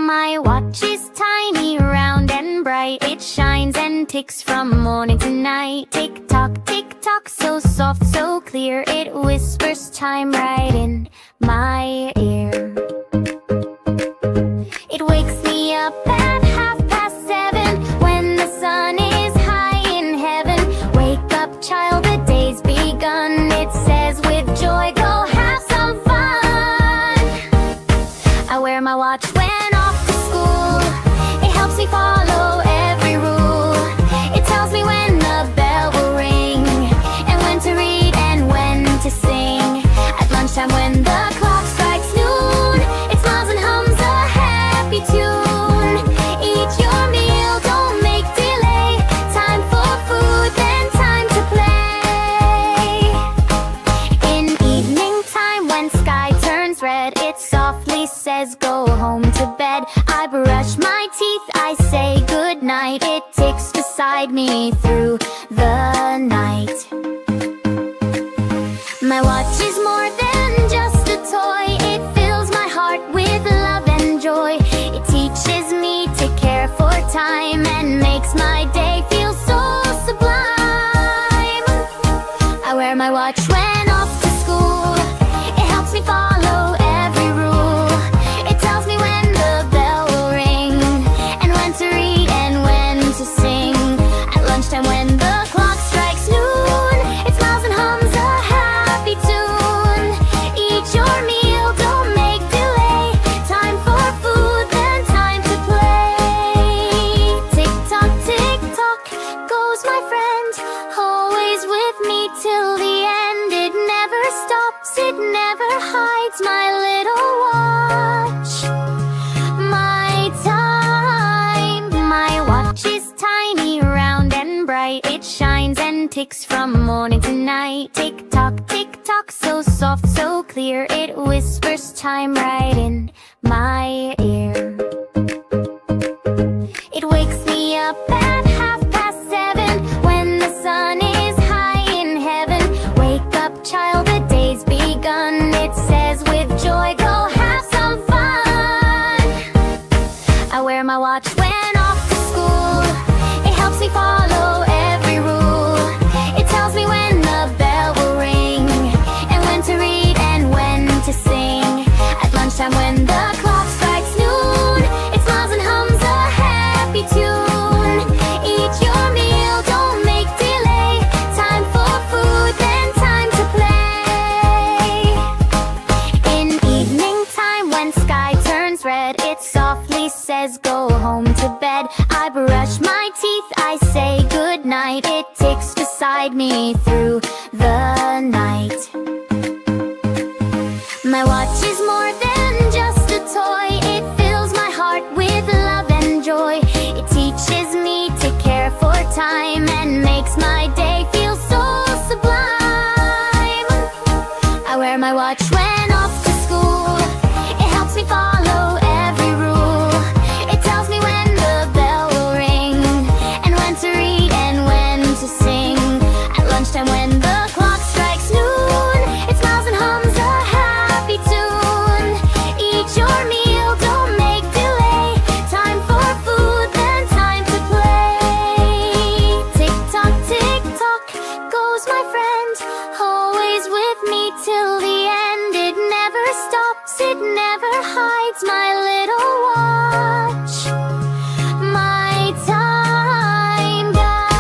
My watch is tiny, round and bright. It shines and ticks from morning to night. Tick tock, so soft, so clear. It whispers time right in my ear. It wakes me up at 7:30 when the sun is high in heaven. Wake up, child, the day's begun. It says with joy, go have some fun. I wear my watch when off to school. It helps me follow every rule. It tells me when the bell will ring, and when to read and when to sing. At lunchtime when the clock strikes noon, it smiles and hums a happy tune. Eat your meal, don't make delay. Time for food, then time to play. In evening time when sky turns red, it softly says go home to bed. I brush my teeth, I say good night. It ticks beside me through the night. My watch is more than just a toy. It fills my heart with love and joy. It teaches me to care for time and makes my day feel so sublime. I wear my watch when off to school. It helps me follow every rule. It tells me when the bell will ring, and when to read and when to sing. At lunchtime when the clock strikes noon, it smiles and hums a happy tune. Eat your meal, don't make delay. Time for food, then time to play. Tick tock, goes my friend, always with me till the end. It never stops, it never hides. My little watch, my time. My watch is tiny, round and bright. It shines and ticks from morning to night. Tick tock, so soft, so clear. It whispers time right in my ear. It wakes me up at 7:30 when the sun is high in heaven. Wake up, child, the day's begun. It says with joy, go have some fun. I wear my watch when off to school. It helps me follow every rule. It tells me when the bell will ring, and when to read and when to sing. At lunchtime when the clock strikes noon, it smiles and hums a happy tune. Eat your meal, don't make delay. Time for food, then time to play. In evening time when sky turns red, it softly says go home to bed. I brush my teeth, I say good night. It ticks beside me through the night. My watch is more than just a toy. It fills my heart with love and joy. It teaches me to care for time and makes my day feel so sublime. I wear my watch when off to school. It helps me follow every rule. It tells me when the bell will ring, and when to read and when to sing. At lunchtime when the clock strikes noon, it smiles and hums a happy tune. Eat your meal, don't make delay. Time for food, then time to play. Tick tock, goes my friend, always with me till the end. It never stops, it never hides. My little watch, my time guide.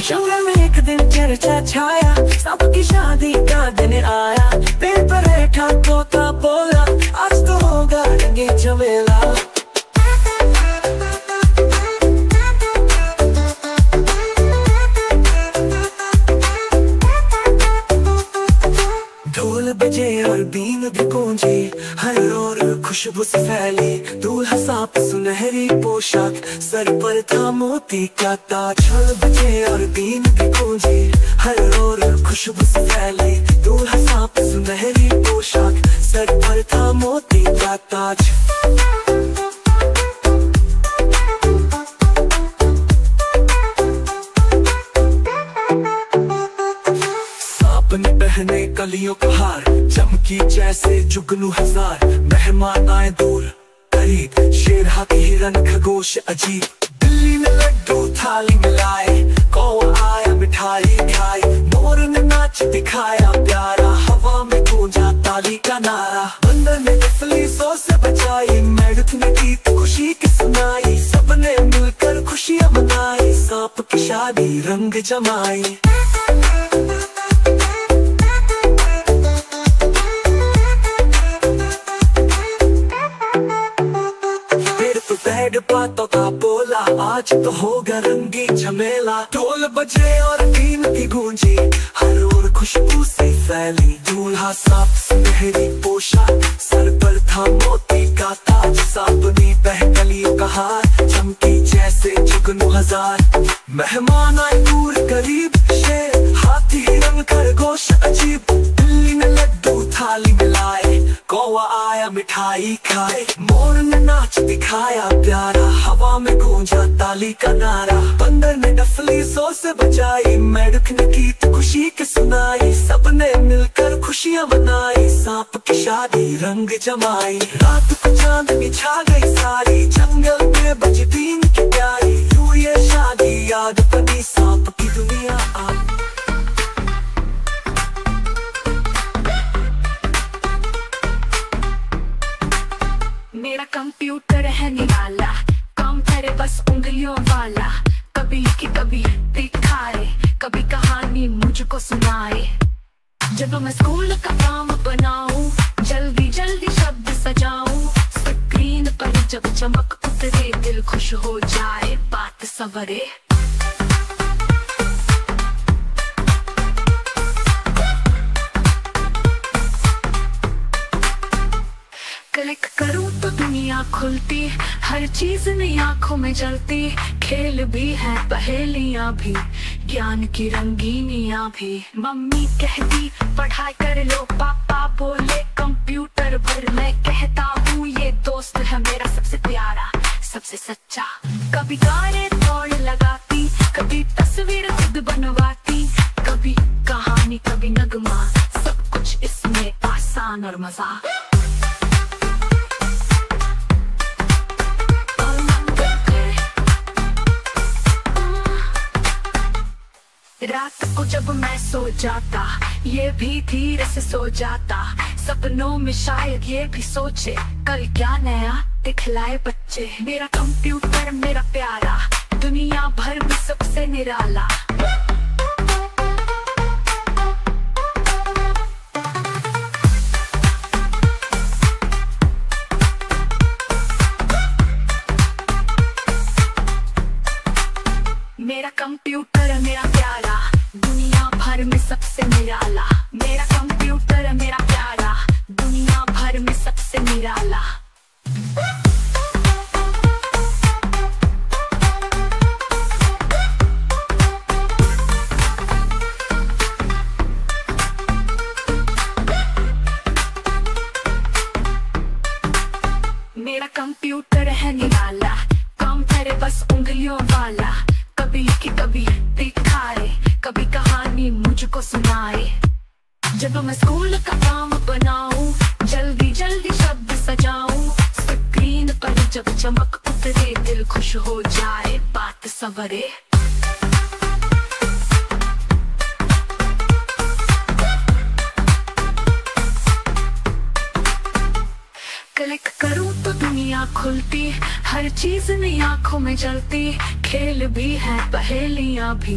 शोर में एक दिन चर्चा छाया, सबकी शादी का दिन आया। पेड़ पर बैठा तोता बोला, आज तो होगा रंगे झमेला। ढोल बजे और बीन भी गूंजी, हर ओर खुशबू से फैली। दूल्हा साफ सुनहरी पोशाक, सर पर था मोती का ताज। ढोल बजे और बीन भी गूंजी, हर ओर खुशबू से फैली। दूल्हा साफ सुनहरी पोशाक, सर पर था मोती का ताज। कलियों का हार, चमकी जैसे जुगनू हजार। मेहमान आए दूर करीब, शेर हाथी हिरन खरगोश अजीब। दिल्ली में लड्डू थाली मिलाए, कौवा आया मिठाई खाई। मोर ने नाच दिखाया प्यारा, हवा में गूंजा ताली का नारा। बंदर ने नफली सौ से बचाई, मेढक ने गीत खुशी की सुनाई। सबने मिलकर खुशियां मनाई, सांप की शादी रंग जमाई। बैठ बातों का बोला, आज तो होगा रंगीन झमेला। ढोल बजे और बीन की गूंजी, हर ओर खुशबू से फैली। दूल्हा साफ सुनहरी पोशाक, सर पर था मोती का ताज। सांपनी बहकलियों का हार, चमकी जैसे जुगनू हजार। मेहमान आए दूर करीब, शेर हाथी हिरन खरगोश अजीब। दिल्ली में लड्डू थाली मिलाए, कौवा आया मिठाई खाए। मोर ने नाच दिखाया प्यारा, हवा में गूंजा ताली का नारा। बंदर ने नफली सौ से बचाई, मेढक ने गीत खुशी के सुनाई। सबने मिलकर खुशियां मनाई, सांप की शादी रंग जमाई। रात को चांदनी छा गई सारी, जंगल में बजी बीन की प्यारी। यूं ये शादी याद बनी, सांप की दुनिया आ। मेरा कंप्यूटर है निराला, काम करे बस उंगलियों वाला। कभी की कभी दिखाए, कभी कहानी मुझको सुनाए। जब मैं स्कूल का काम बनाऊं, जल्दी जल्दी शब्द सजाऊं। स्क्रीन पर जब चमक उतरे, दिल खुश हो जाए, बात सवरे। क्लिक करूं तो दुनिया खुलती, हर चीज नई आंखों में जलती। खेल भी है, पहेलियां भी, ज्ञान की रंगीनियां भी। मम्मी कहती पढ़ाई कर लो, पापा बोले कंप्यूटर भर। मैं कहता हूँ ये दोस्त है मेरा सबसे प्यारा, सबसे सच्चा। कभी गाने दौड़ लगाती, कभी तस्वीर खुद बनवाती। कभी कहानी कभी नगमा, सब कुछ इसमें आसान और मजा। रात को जब मैं सो जाता, ये भी धीरे से सो जाता। सपनों में शायद ये भी सोचे, कल क्या नया दिखलाए बच्चे। मेरा कंप्यूटर मेरा प्यारा, दुनिया भर में सबसे निराला। मेरा कंप्यूटर मेरा प्यारा, दुनिया भर में सबसे निराला। मेरा कंप्यूटर मेरा प्यारा, दुनिया भर में सबसे निराला। मेरा कंप्यूटर है निराला, काम करे बस उंगलियों वाला। कभी की कभी दिखाए, कभी कहानी मुझको सुनाए। जब मैं स्कूल का काम बनाऊं, जल्दी जल्दी शब्द सजाऊं। स्क्रीन पर जब चमक उतरे, दिल खुश हो जाए, बात सवरे। क्लिक करूं तो दुनिया खुलती, हर चीज नई आंखों में जलती। खेल भी है, पहेलियां भी,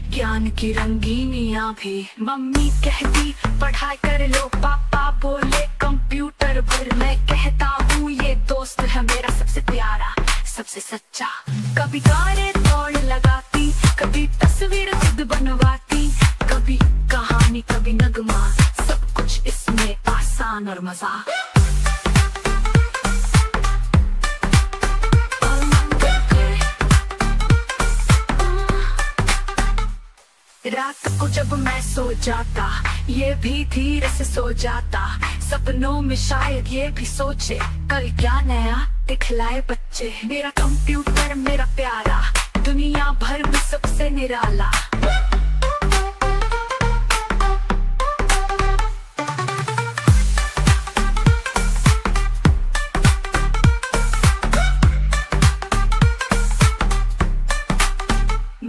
ज्ञान की रंगीनियां भी। मम्मी कहती पढ़ाई कर लो, पापा बोले कंप्यूटर भर। मैं कहता हूँ ये दोस्त है मेरा सबसे प्यारा, सबसे सच्चा। कभी गाने दौड़ लगाती, कभी तस्वीर खुद बनवाती। कभी कहानी कभी नगमा, सब कुछ इसमें आसान और मजा। रात को जब मैं सो जाता, ये भी धीरे से सो जाता। सपनों में शायद ये भी सोचे, कल क्या नया दिखलाए बच्चे। मेरा कंप्यूटर मेरा प्यारा, दुनिया भर में सबसे निराला।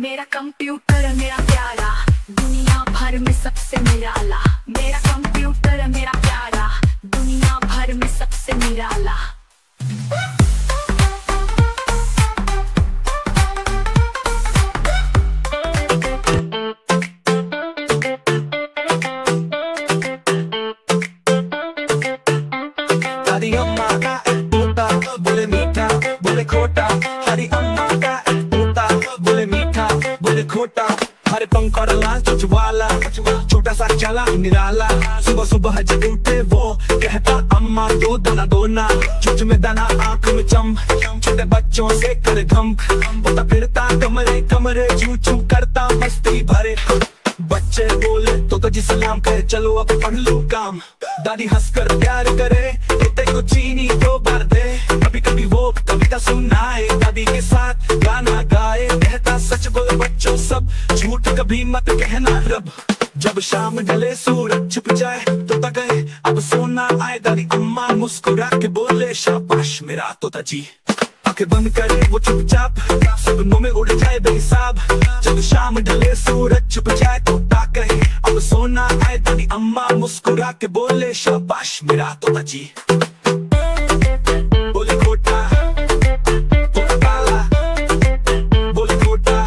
मेरा कंप्यूटर मेरा प्यारा, दुनिया भर में सबसे निराला। मेरा कंप्यूटर मेरा प्यारा, दुनिया भर में सबसे निराला। दादी अम्मा का एक तोता, बोले मीठा बोले खोटा। हरी अम्मा का एक तोता, बोले मीठा बोले खोटा। हरे पंख और लाल चोंच वाला, छोटा सा चला निराला। सुबह सुबह जब उठे वो कहता अम्मा दो दाना दो ना। चोंच में दाना आँख में चम, छोटे बच्चों से करे घम। बोलता फिरता कमरे कमरे, चू चू करता मस्ती भरे। बच्चे बोले तो जी सलाम कहे, चलो अब पढ़ लो काम। दादी हंसकर प्यार करे, इतने को चीनी दो बार दे। कभी कभी वो कविता सुनाए, दादी के साथ गाना गाए। कहता सच बोलो बच्चों सब, झूठ कभी मत कहना रब। जब शाम ढले सूरज छुप जाए तोता कहे अब सोना आए। दादी अम्मा मुस्कुरा के बोले शाबाश मेरा तोता जी। आंखें बंद करे वो चुपचाप, सपनों में उड़ जाए बेहिसाब। जब शाम ढले सूरज छुप जाए तोता कहे अब सोना आए। दादी अम्मा मुस्कुरा के बोले शाबाश मेरा तोता जी। बोले खोटा तोता काला, बोले खोटा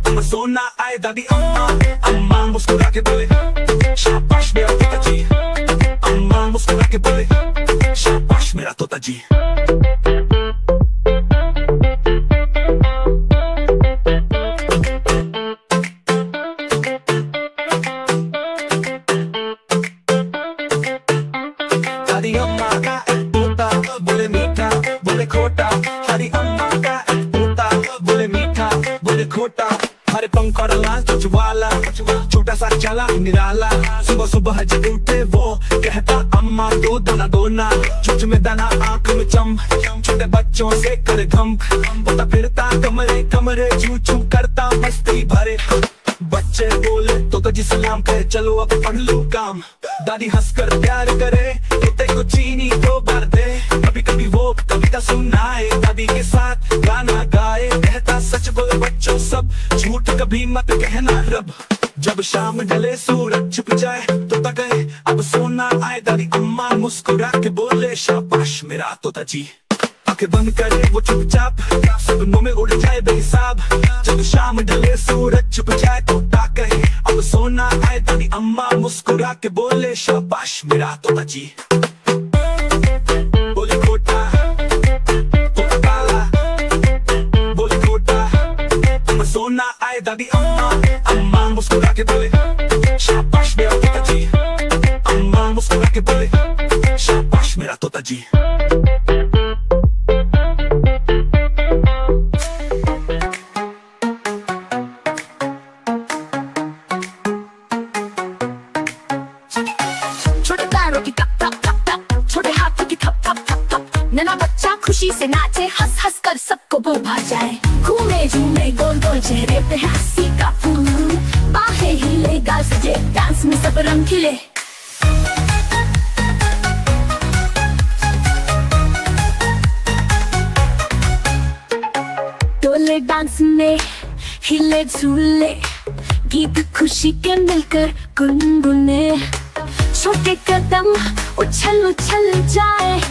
अब सोना आए। दादी अम्मा मुस्कुरा के बोले शाबाश मेरा तोता जी। अम्मा मुस्कुरा के बोले शाबाश मेरा तोता जी। दादी अम्मा का एक तोता, बोले मीठा बोले खोटा। हरी अम्मा का एक तोता, बोले मीठा बोले खोटा। हरे पंख और लाल चोंच वाला, छोटा सा चला निराला। सुबह सुबह जब उठे वो कहता अम्मा दो दाना दो ना। चोंच में दाना आँख में चम, छोटे बच्चों से करे घम। बोलता फिरता कमरे कमरे, चू चू करता मस्ती भरे। बच्चे बोले तो जी सलाम कहे, चलो अब पढ़ लो काम। दादी हंसकर प्यार करे, इतने को चीनी दो बार दे। कभी कभी वो कविता सुनाए, दादी के साथ गाना गाए। कहता सच बोलो बच्चों सब, झूठ कभी मत कहना रब। जब शाम ढले सूरज छुप जाए तोता कहे अब सोना आए। दादी अम्मा मुस्कुरा के बोले शाबाश मेरा तोता जी। आंखें बंद करे वो चुपचाप, सपनों में उड़ जाए बेहिसाब। जब शाम ढले सूरज छुप जाए तोता कहे अब सोना आए। दादी अम्मा मुस्कुरा के बोले शाबाश मेरा तोता जी। बोले खोटा तोता काला, बोले खोटा अब सोना आए। दादी अम्मा मुस्कुरा के बोले शाबाश मेरा तोता जी। अम्मा मुस्कुरा के बोले शाबाश मेरा तोता जी। नन्हा बच्चा खुशी से नाचे, हंस हंस कर सबको बोभा जाए। घूमे झूमे गोल गोल चेहरे पे हंसी का फूल। बाहें हिले गाल सजे, डांस में सब रंग खिले। डोले डांस में हिले झूले, गीत खुशी के मिलकर गुनगुने। छोटे कदम उछल उछल जाए,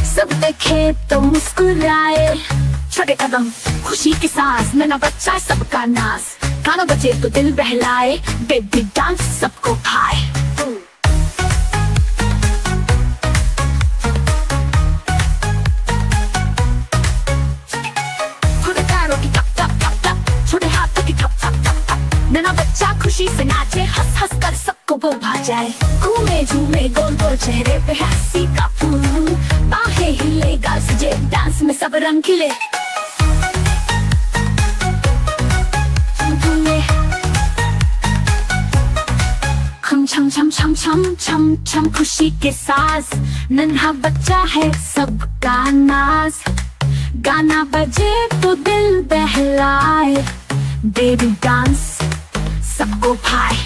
सब देखे तो मुस्कुराए। छोटे कदम खुशी की सांस, नन्हा बच्चा सबका नाज। गाना बजे तो दिल बहलाए, बेबी डांस सबको भाए। छोटे पैरों की टप टप टप टप, छोटे हाथों की टप टप टप टप। नन्हा बच्चा खुशी से नाचे, हंस हंस कर सबको बोभा जाए। घूमे झूमे गोल गोल चेहरे पे हंसी का फूल। बाहें हिले गाल सजे, डांस में सब रंग खिले। खम छम छम छम छम छम छम खुशी के साज। नन्हा बच्चा है सबका नाज। गाना बजे तो दिल बहलाए, बेबी डांस सबको भाए।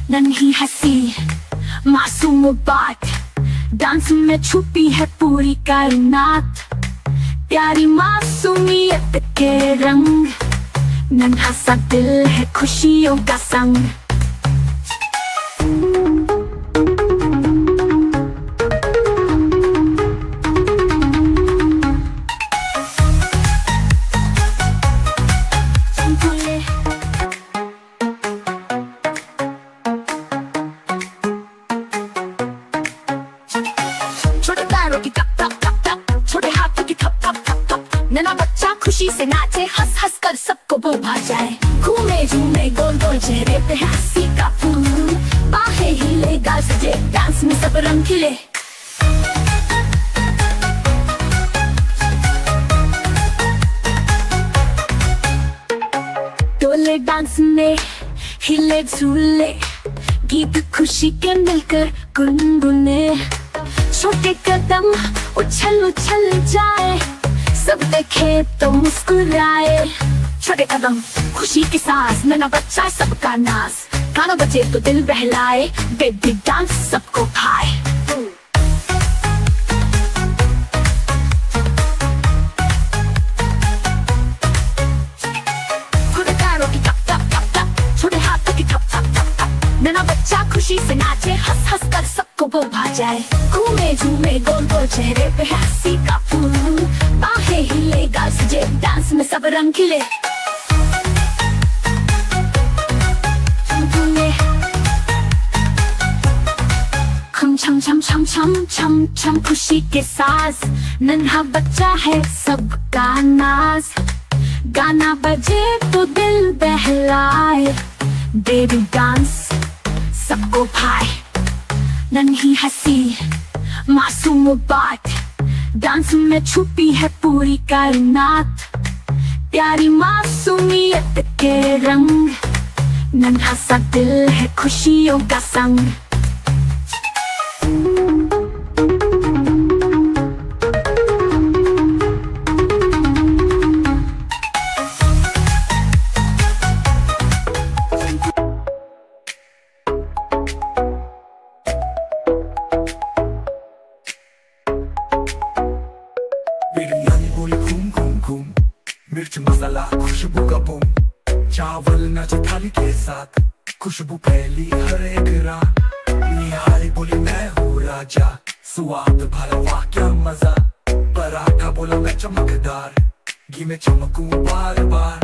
नन्ही हंसी मासूम बात, डांस में छुपी है पूरी कायनात। प्यारी मासूमियत के रंग, नन्हा सा दिल है खुशियों का संग। छोटे पैरों की टप टप टप टप, छोटे हाथों की थप थप थप थप, नन्हा बच्चा खुशी से नाचे, हंस हंस कर सबको भुला जाए। घूमे झूमे गोल गोल चेहरे पे हंसी का फूल, बाहें हिले गाल सजे, डांस में सब रंग खिले। डोले डांस में हिले झूले, गीत खुशी के मिलकर गुनगुने। छोटे कदम उछल उछल जाए, सब देखे तो मुस्कुराए। छोटे कदम खुशी की सांस, नन्हा बच्चा सबका नाच, गाना बजे तो दिल बहलाए, बेबी डांस सबको भाए। छोटे पैरों की टप टप टप टप, छोटे हाथों की थप थप थप थप, नन्हा बच्चा खुशी से नाचे, हंस हंस कर सबको भुला जाए। घूमे झूमे गोल गोल चेहरे पे हंसी का फूल, बाहें हिले गाल सजे, डांस में सब रंग खिले। खम छम छम छम छम छम छम खुशी के साथ, नन्हा बच्चा है सबका नाज, गाना बजे तो दिल बहलाए, बेबी डांस सबको भाए। नन्ही हंसी मासूम बात, डांस में छुपी है पूरी कायनात, प्यारी मासूमियत के रंग, नन्हा सा दिल है खुशियों का संग। बिरयानी बोली घूम घूम घूम, मिर्च मसाला खुशबू का बूम, चावल नाचे थाली के साथ, खुशबू फैली हर एक रात। निहारी बोली मैं हूँ राजा, स्वाद भरा वाह क्या मजा, पराठा बोला मैं चमकदार, घी में चमकूं बार बार।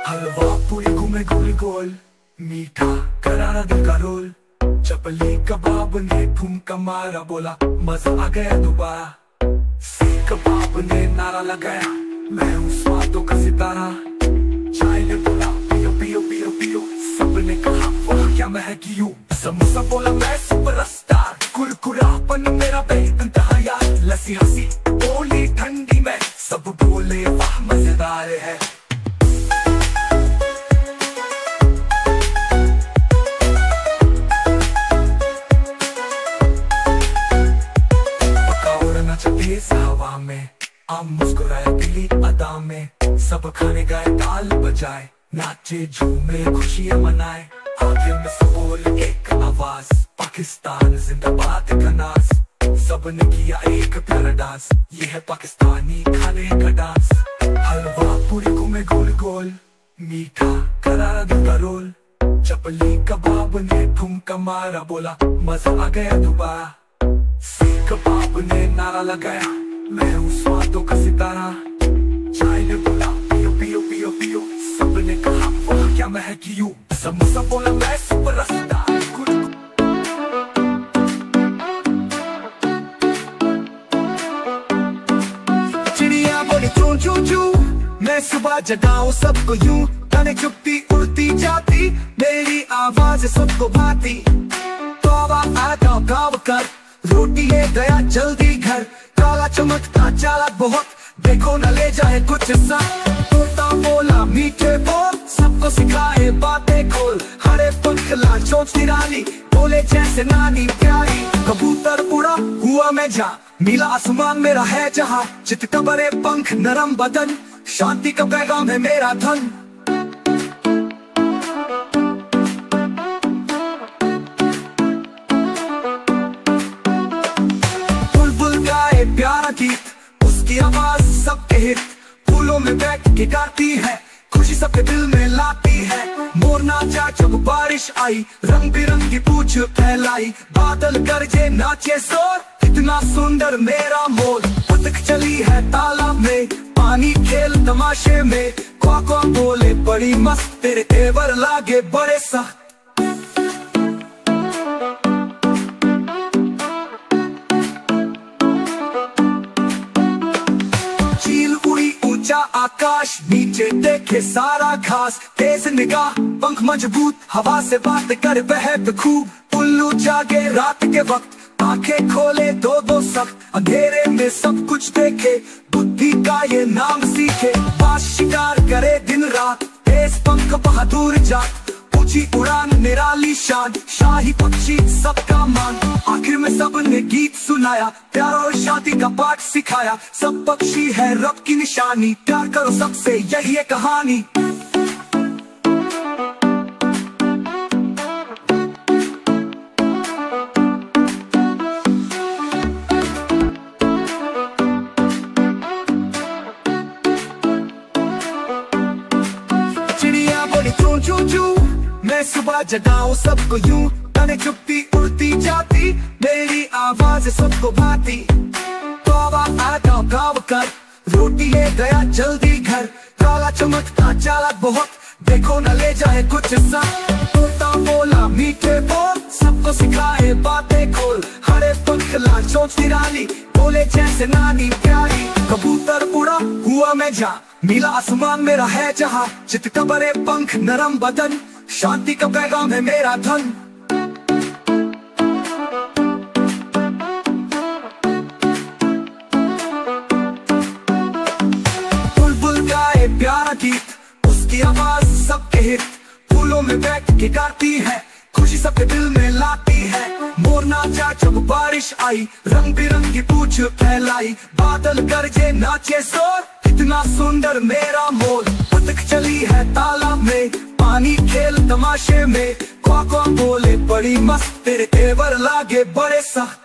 हलवा पूरी घूमे गोल गोल, मीठा करारा दिल का रोल, चपली कबाब ने ठुमका मारा, बोला मजा आ गया दोबारा। सीख कबाब ने नारा लगाया, मैं हूँ स्वादों का सितारा। चाय ने बोला पियो पियो पियो पियो, सबने कहा वाह क्या महकी हूँ। समोसा बोला मैं सुपरस्टार, कुरकुरापन मेरा बेइंतहा यार। लस्सी हंसी बोली ठंडी में, सब बोले वाह मजेदार है। हवा में आम मुस्कुराए पीली अदा में, सब खाने गए ताल बजाए, नाचे झूमे खुशियां मनाए। आगे में सब बोल एक आवाज, पाकिस्तान जिंदाबाद का नाच, सबने किया एक प्यारा डांस, ये है पाकिस्तानी खाने का डांस। हलवा पूरी घूमे गोल गोल, मीठा करारा दिल का रोल, चपली कबाब ने ठुमका मारा, बोला मजा आ गया दोबारा। सीख कबाब ने नारा लगाया, मैं हूँ स्वादों का सितारा। चाय ने बोला पियो पियो पियो पियो, सबने कहा वाह क्या महकी हूँ। समोसा बोला मैं सुपरस्टार। चिड़िया बोली चू चू चू, मैं सुबह जगाऊं सबको यूं, गाने चुपती उड़ती जाती, मेरी आवाज सबको भाती। तौबा आता गाँव कर, रोटी ले गया जल्दी घर, काला चमकता चालाक बहुत, देखो न ले जाए कुछ सा। तोता बोला मीठे बोल, सबको सिखाए बातें खोल, हरे पंख लाल चोंच निराली, बोले जैसे नानी प्यारी। कबूतर उड़ा हुआ मैं जा, नीला आसमान मेरा है जहाँ, चित्त बड़े पंख नरम बदन, शांति का पैगाम है मेरा धन। प्यारा गीत, उसकी आवाज सबके हित, फूलों में बैठ के गाती है, खुशी सबके दिल में बारिश आई, रंग बिरंगी पूछ फैलाई, बादल गरजे नाचे शोर, कितना सुंदर मेरा मोर। बतख चली है तालाब में, पानी खेल तमाशे में, क्वा बोले बड़ी मस्त, तेरे तेवर लागे बड़े सख्त। चील उड़ी ऊंचा आकाश, नीचे देखे सारा घास, तेज निगाह पंख मजबूत, हवा से बात कर बहक खूब। उल्लू जागे रात के वक्त, आंखें खोले दो दो सख्त, अंधेरे में सब कुछ देखे, बुद्धि का ये नाम सीखे। बाज शिकार करे दिन रात, तेज पंख बहादुर जात, ऊंची उड़ान निराली शान, शाही पक्षी सबका मान। आखिर में सबने गीत सुनाया, प्यार और शादी का पाठ सिखाया, सब पक्षी है रब की निशानी, प्यार करो सबसे यही है कहानी। चिड़िया बोली चू चू चू, मैं सुबह जगाऊं सबको यूं, तने चुपती उड़ती जाती, मेरी आवाज सबको भाती। तौबा आता गाँव कर, रोटी ले गया जल्दी घर, काला चमकता चालाक बहुत, देखो न ले जाए कुछ सा। तोता बोला मीठे बोल, सबको सिखाए बातें खोल, हरे पंख लाल चोंच निराली, बोले जैसे नानी प्यारी। कबूतर उड़ा हुआ मैं जा, नीला आसमान मेरा है जहाँ, चित का बड़े पंख नरम बदन, शांति का पैगाम है मेरा धन। बुलबुल गाए प्यारा गीत, उसकी आवाज सबके हित, फूलों में बैठ के गाती है, खुशी सबके दिल में लाती है। मोर नाचा जब बारिश आई, रंग बिरंगी पूछ फैलाई, बादल गरजे नाचे शोर, कितना सुंदर मेरा मोर। बतख चली है तालाब में, पानी खेल तमाशे में, क्वा बोले बड़ी मस्त, तेरे तेवर लागे बड़े सख्त।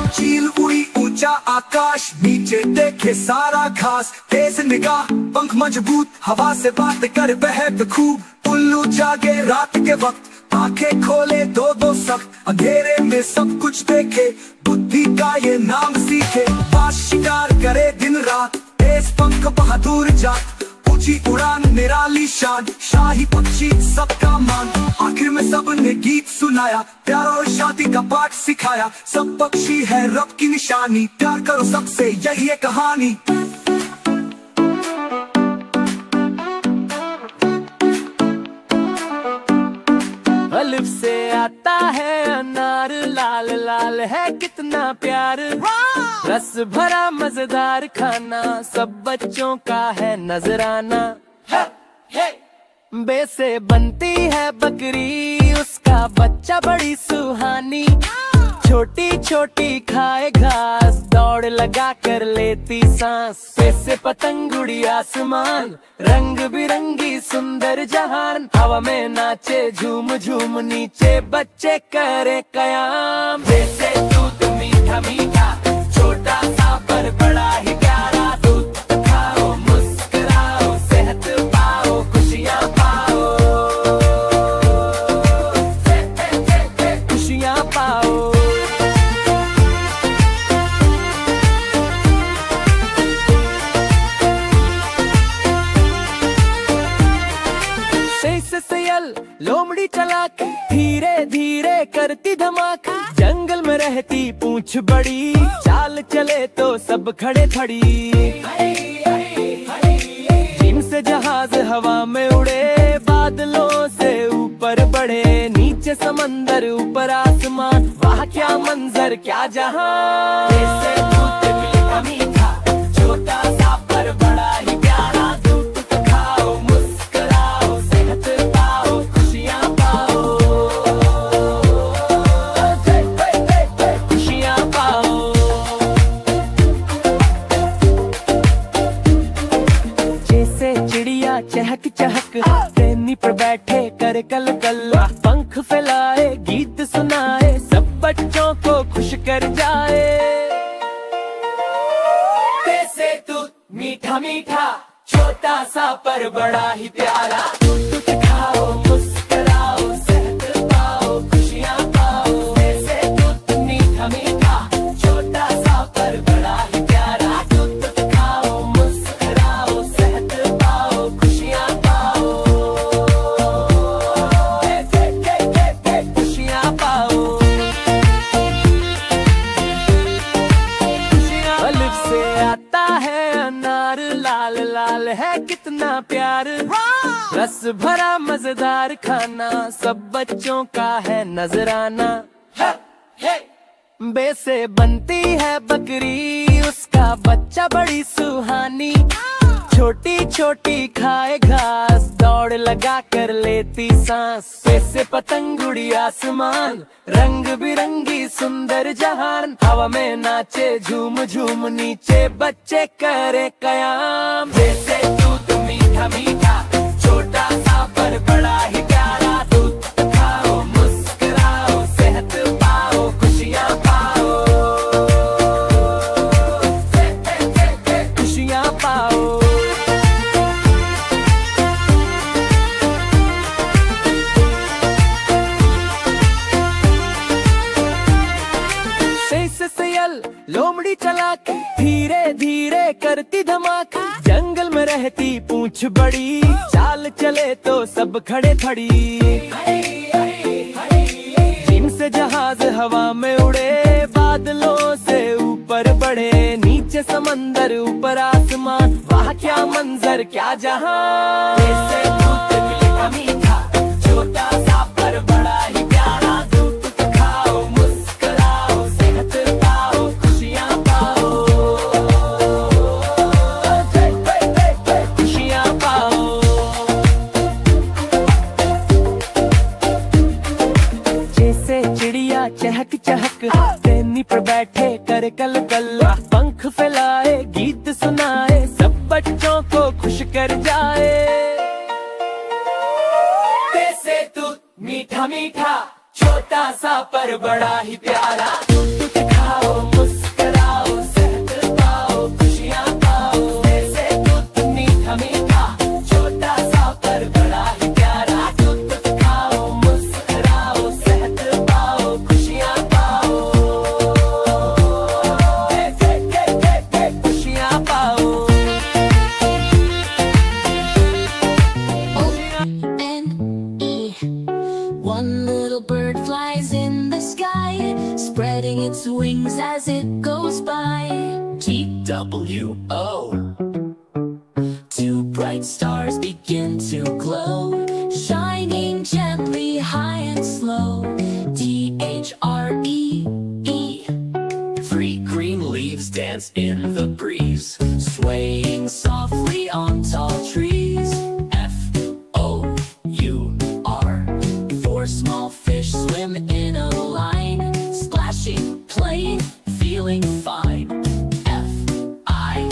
चील उड़ी ऊंचा आकाश, नीचे देखे सारा घास, तेज निगाह पंख मजबूत, हवा से बात कर बहक खूब। उल्लू जागे रात के वक्त, आंखें खोले दो दो सख्त, अंधेरे में सब कुछ देखे, बुद्धि का ये नाम सीखे। बाज शिकार करे दिन रात, तेज पंख बहादुर जात, ऊंची उड़ान निराली शान, शाही पक्षी सबका मान। आखिर में सबने गीत सुनाया, प्यार और शादी का पाठ सिखाया, सब पक्षी है रब की निशानी, प्यार करो सबसे यही है कहानी। अलिफ से आता है अनार, लाल लाल है कितना प्यार, रस भरा मजेदार खाना, सब बच्चों का है नजराना। बे से बनती है बकरी, उसका बच्चा बड़ी सुहानी, छोटी छोटी खाए घास, दौड़ लगा कर लेती सांस। पे से पतंग उड़ी आसमान, रंग बिरंगी सुंदर जहान, हवा में नाचे झूम झूम, नीचे बच्चे करे कयाम। जैसे दूध मीठा मीठा, छोटा सा पर बड़ा ही प्यारा, दूध खाओ मुस्कुराओ, सेहत पाओ खुशियाँ पाओ, खुशियाँ पाओ। लोमड़ी चलाक, धीरे धीरे करती धमाक, जंगल में रहती पूंछ बड़ी, चाल चले तो सब खड़े खड़ी। जिनसे जहाज हवा में उड़े, बादलों से ऊपर बढ़े, नीचे समंदर ऊपर आसमान, वाह क्या मंजर क्या जहां। जैसे दूध मीठा मीठा, छोटा सा पर बड़ा ही प्यारा, दूध खाओ मुस्कुराओ, सेहत पाओ खुशियाँ पाओ, खुशियाँ पाओ। जैसे चिड़िया चहक चहक, तेनी पर बैठे कर कल कल, पंख फैलाए गीत सुनाए, सब बच्चों को खुश कर जाए। मीठा मीठा छोटा सा पर बड़ा ही प्यारा। दूध खाओ मुस्कुराओ सेहत पाओ खुशियाँ पाओ। ऐसे दूध मीठा मीठा छोटा सा पर बड़ा ही प्यारा। दूध खाओ मुस्कुराओ सेहत पाओ खुशियाँ पाओ। खुशियाँ पाओ। अलिफ से आता है अनार, लाल लाल है कितना प्यार। रस भरा मजेदार खाना सब बच्चों का है नजराना। बे से बनती है बकरी उसका बच्चा बड़ी सुहानी। छोटी छोटी खाए घास दौड़ लगा कर लेती सांस। पे से पतंग उड़ी आसमान रंग बिरंगी सुंदर जहान। हवा में नाचे झूम झूम नीचे बच्चे करे कयाम। जैसे दूध मीठा मीठा छोटा सा पर बड़ा ही प्यारा। दूध खाओ मुस्कुराओ सेहत पाओ खुशियाँ पाओ। खुशियाँ पाओ। सयल लोमड़ी चला के धीरे धीरे करती धमाक। जंगल में रहती पूंछ बड़ी चाल चले तो सब खड़े खड़ी। जिनसे जहाज हवा में उड़े बादलों से ऊपर बढ़े। नीचे समंदर ऊपर आसमान वाह क्या मंजर क्या जहां। ऐसे दूध मीठा मीठा छोटा सा पर बड़ा ही प्यारा। दूध खाओ मुस्कुराओ सेहत पाओ खुशियाँ पाओ। खुशियाँ पाओ। जैसे चिड़िया चहक चहक तेनी पर बैठे कर कल कल। पंख फैलाए गीत सुनाए सब बच्चों को खुश कर जाए। जैसे दूध मीठा मीठा छोटा सा पर बड़ा ही प्यारा। दूध खाओ मुस्कुराओ सेहत पाओ खुशियाँ पाओ। जैसे दूध मीठा मीठा छोटा सा पर बड़ा ही प्यारा। दूध खाओ मुस्कुराओ सेहत पाओ खुशियाँ पाओ। खुशियाँ पाओ। O-N-E. One little bird flies in the sky, spreading its wings as it goes by. T-W-O. Two bright stars begin to glow, shining gently high and slow. D-H-R-E-E. Three green leaves dance in the breeze, swaying softly on tall trees. F-O-U-R. Four small fish swim in a line, splashing, playing, feeling fine. F-I-V-E.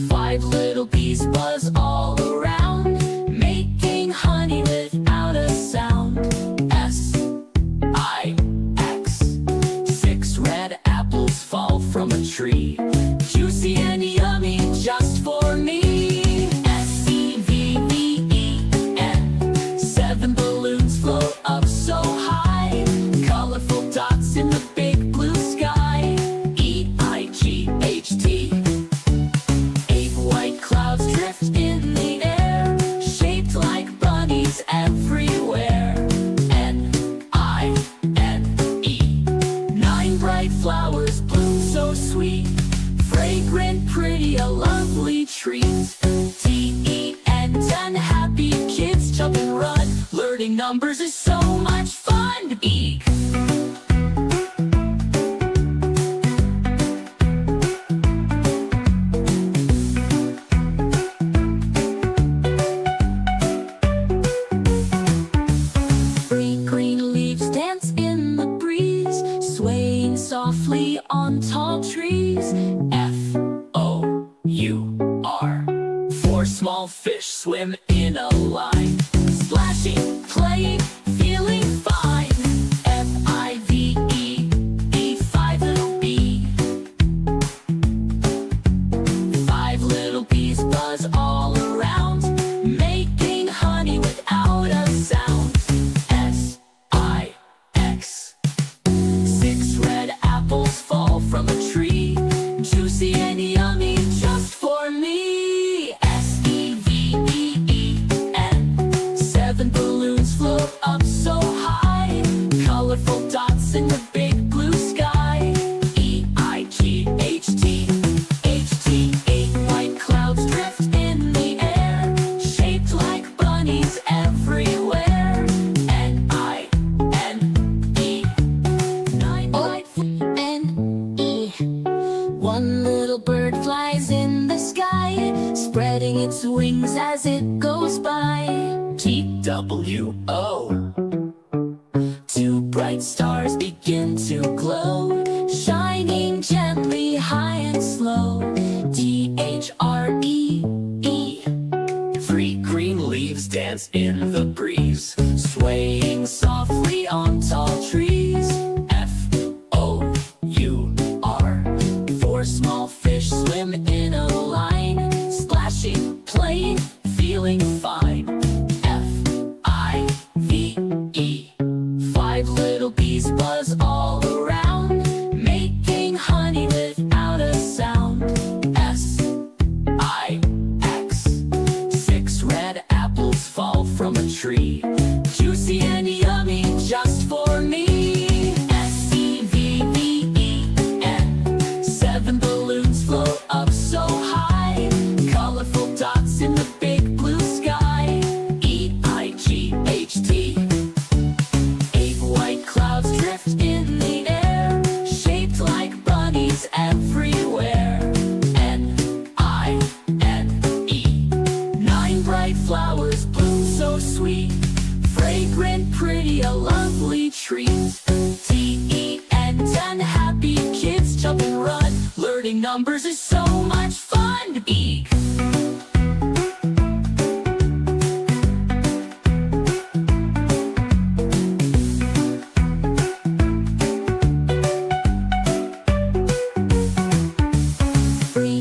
Five little bees buzz all around, making honey without a sound. S-I-X. Six red apples fall from a tree, juicy and yummy just for me. S-E-V-V-E-N. Seven balloons float up so high, colorful dots in the big blue sky. E-I-G-H-T. Eight white clouds drift in the air, shaped like bunnies everywhere. N-I-N-E. Nine bright flowers bloom so sweet, fragrant, pretty, a lovely treat. T-E-N. 10 happy kids jump and run, learning numbers is so much fun. Eek. Three green leaves dance in the breeze, swaying softly on tall trees. F-O-U-R. Four small fish swim in a line, splashing, playing, feeling fine. F-I-V-E. E. Five little bee. from a tree, juicy and yummy just for me. SEVEEN. 7 balloons float up so high, colorful dots in the big blue sky. EIGHT. 8 white clouds drift in the air, shaped like bunnies everywhere. NINE. 9 white NE. One little bird flies in the sky, spreading its wings as it goes by. TWO. 2 bright stars begin to glow, shining gently high and slow. THREE. 3 green leaves dance in the breeze, swaying softly on tall trees. FOUR. 4 small fish swim in a line, splashing, playing, feeling fine. FIVE. 5 little bees buzz all around, making honey without a sound. SIX. 6 red apples fall from a tree, juicy and yummy just for me. SEVEN. 7 balloons float up so high, colorful dots in the big blue sky. EIGHT. 8 white clouds drift in the air, shaped like bunnies everywhere. NINE. 9 bright flowers bloom so sweet, fragrant, pretty, a lovely treat. TEN. 10 happy kids jump and run, learning numbers is so much fun. EEG.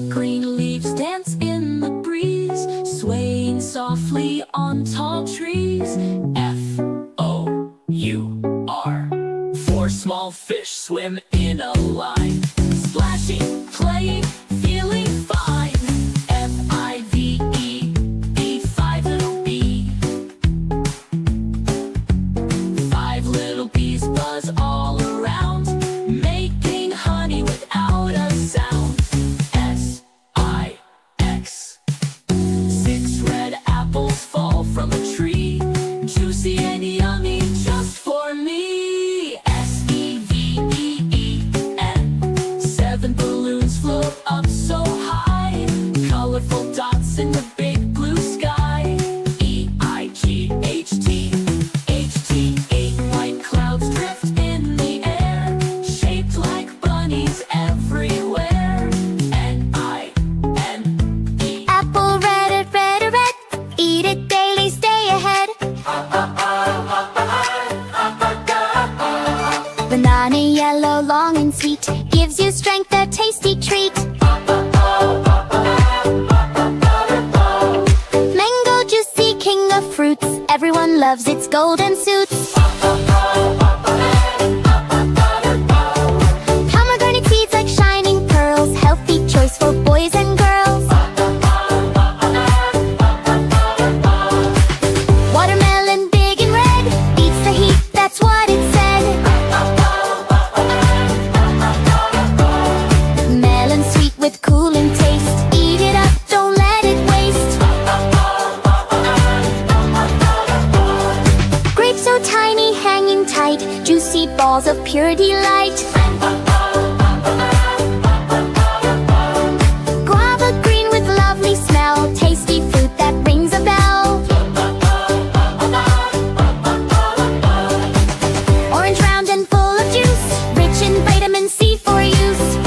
Green leaves dance in the breeze, swaying softly on tall trees. FOUR. 4 small fish swim in a line, splashing, playing, feeling fine. FIVE. 5 little bee. 5 little bees buzz all around, making honey without a sound. SIX. 6 red apples fall from a tree, juicy and yummy just for me. SEVEN. 7 balloons float up so high, colorful dots in the big blue sky. EIGHT. 8 white clouds drift in the air, shaped like bunnies everywhere. NINE. Apple red, eat it daily, stay ahead. Banana yellow, long and sweet, gives you strength, a tasty treat. Mango juicy, king of fruits, everyone loves its golden suits. Pomegranate seeds like shining pearls, healthy choice for boys and girls. Watermelon big and red, beats the heat, that's what it said. Melon sweet with cooling taste, eat it up, don't let it waste. Grapes so tiny, hanging tight, juicy balls of pure delight. Guava green with lovely smell, tasty fruit that rings a bell. Orange round and full of juice, rich in vitamin C for use.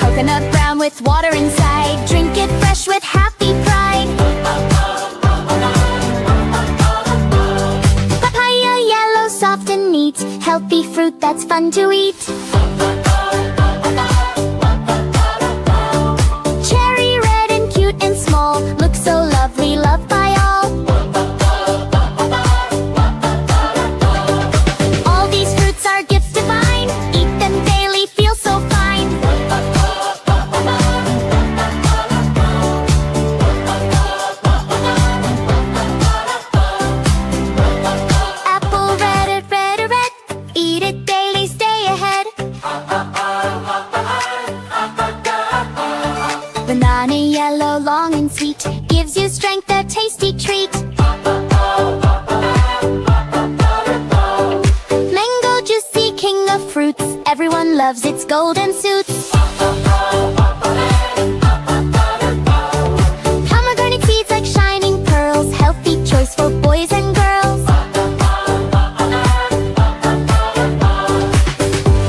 Coconut brown with water inside, drink it fresh with happy pride. Papaya yellow, soft and neat, healthy fruit that's fun to eat. Cherry red and cute and small, looks so lovely, loved by all. All these fruits fruits, everyone loves its golden suits. Pomegranate seeds like shining pearls, healthy choice for boys and girls.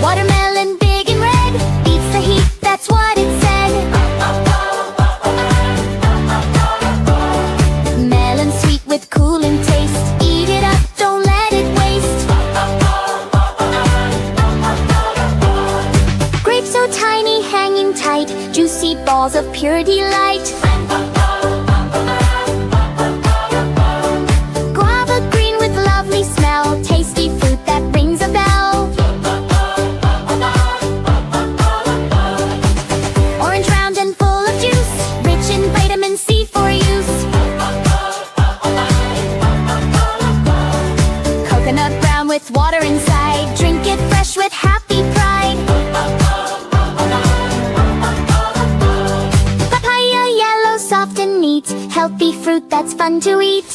Watermelon big and red, beats the heat, that's what it said. Melon sweet with cooling taste, eat it up, don't let it waste. Grapes so tiny, hanging tight, juicy balls of pure delight. Guava green with lovely smell, tasty fruit that rings a bell. Orange round and full of juice, rich in vitamin C for use. Coconut brown with water inside, drink it fresh with happy pride. Papaya yellow, soft and neat, healthy fruit that's fun to eat.